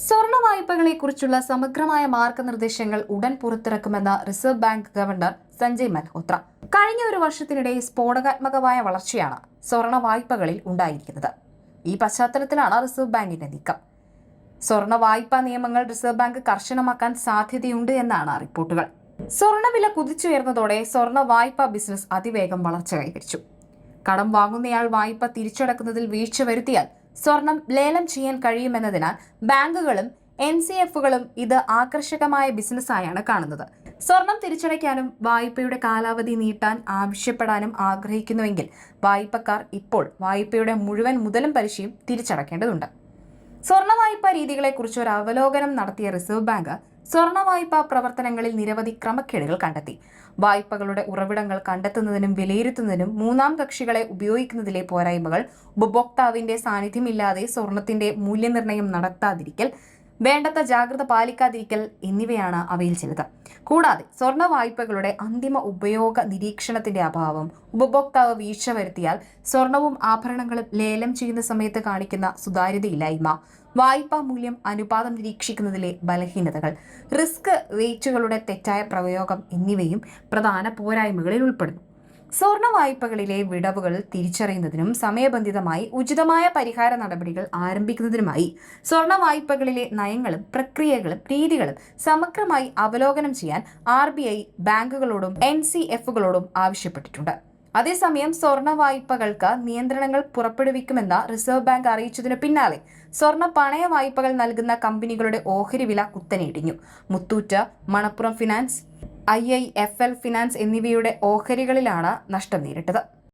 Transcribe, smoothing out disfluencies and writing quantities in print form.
സ്വർണ്ണ വായ്പകളെക്കുറിച്ചുള്ള സമഗ്രമായ മാർഗനിർദ്ദേശങ്ങൾ ഉടൻ പുറത്തിറക്കുമെന്ന് Reserve Bank governor Sanjay Malhotra. കഴിഞ്ഞ ഒരു വർഷത്തിനിടെ സ്ഫോടകാത്മകമായ വളർച്ചയാണ് സ്വർണ്ണ വായ്പകളിൽ ഉണ്ടായിരിക്കുന്നത്. ഈ പശ്ചാത്തലത്തിലാണ് റിസർവ് ബാങ്കിന്റെ നീക്കം. സ്വർണ്ണ വായ്പാ നിയമങ്ങൾ റിസർവ് ബാങ്ക് കർശനമാക്കാൻ സാധ്യതയുണ്ട് എന്നാണ് റിപ്പോർട്ടുകൾ. സ്വർണ്ണവില കുതിച്ചുയർന്നതോടെ സ്വർണ്ണ വായ്പാ ബിസിനസ് അതിവേഗം വളർച്ച കൈവരിച്ചു. കടം വാങ്ങുന്നയാൾ വായ്പ തിരിച്ചടക്കുന്നതിൽ വീഴ്ച വരുത്തിയാൽ സ്വർണം ലേലം ചെയ്യാൻ കഴിയുമെന്നതിനാൽ ബാങ്കുകളും NCFകളും ഇത് ആകർഷകമായ ബിസിനസ്സായാണ് കാണുന്നത്. സ്വർണം തിരിച്ചടയ്ക്കാനും വായ്പയുടെ കാലാവധി നീട്ടാൻ ആവശ്യപ്പെടാനും ആഗ്രഹിക്കുന്നുവെങ്കിൽ വായ്പക്കാർ ഇപ്പോൾ വായ്പയുടെ മുഴുവൻ മുതലും പലിശയും തിരിച്ചടക്കേണ്ടതുണ്ട്. സ്വർണ്ണ വായ്പാ രീതികളെക്കുറിച്ച് ഒരു അവലോകനം നടത്തിയ റിസർവ് ബാങ്ക് സ്വർണ്ണ വായ്പാ പ്രവർത്തനങ്ങളിൽ നിരവധി ക്രമക്കേടുകൾ കണ്ടെത്തി. വായ്പകളുടെ ഉറവിടങ്ങൾ കണ്ടെത്തുന്നതിനും വിലയിരുത്തുന്നതിനും മൂന്നാം കക്ഷികളെ ഉപയോഗിക്കുന്നതിലെ പോരായ്മകൾ, ഉപഭോക്താവിന്റെ സാന്നിധ്യമില്ലാതെ സ്വർണത്തിന്റെ മൂല്യനിർണ്ണയം നടത്താതിരിക്കൽ, വേണ്ടത്ര ജാഗ്രത പാലിക്കാതിരിക്കൽ എന്നിവയാണ് അവയിൽ ചിലത്. കൂടാതെ സ്വർണ്ണ വായ്പകളുടെ അന്തിമ ഉപയോഗ നിരീക്ഷണത്തിന്റെ അഭാവം, ഉപഭോക്താവ് വീഴ്ച വരുത്തിയാൽ സ്വർണവും ആഭരണങ്ങളും ലേലം ചെയ്യുന്ന സമയത്ത് കാണിക്കുന്ന സുതാര്യതയില്ലായ്മ, വായ്പാ മൂല്യം അനുപാതം നിരീക്ഷിക്കുന്നതിലെ ബലഹീനതകൾ, റിസ്ക് വെയ്റ്റുകളുടെ തെറ്റായ പ്രയോഗം എന്നിവയും പ്രധാന പോരായ്മകളിൽ ഉൾപ്പെടുന്നു. സ്വർണ്ണ വായ്പകളിലെ വിടവുകൾ തിരിച്ചറിയുന്നതിനും സമയബന്ധിതമായി ഉചിതമായ പരിഹാര നടപടികൾ ആരംഭിക്കുന്നതിനുമായി സ്വർണ്ണ വായ്പകളിലെ നയങ്ങളും പ്രക്രിയകളും രീതികളും സമഗ്രമായി അവലോകനം ചെയ്യാൻ RBI ബാങ്കുകളോടും NCFകളോടും ആവശ്യപ്പെട്ടിട്ടുണ്ട്. അതേസമയം സ്വർണ്ണ വായ്പകൾക്ക് നിയന്ത്രണങ്ങൾ പുറപ്പെടുവിക്കുമെന്ന് റിസർവ് ബാങ്ക് അറിയിച്ചതിനു പിന്നാലെ സ്വർണ്ണ പണയ വായ്പകൾ നൽകുന്ന കമ്പനികളുടെ ഓഹരി വില കുത്തനെ ഇടിഞ്ഞു. Muthoot, Manappuram finance, IIFL finance എന്നിവയുടെ ഓഹരികളിലാണ് നഷ്ടം നേരിട്ടത്.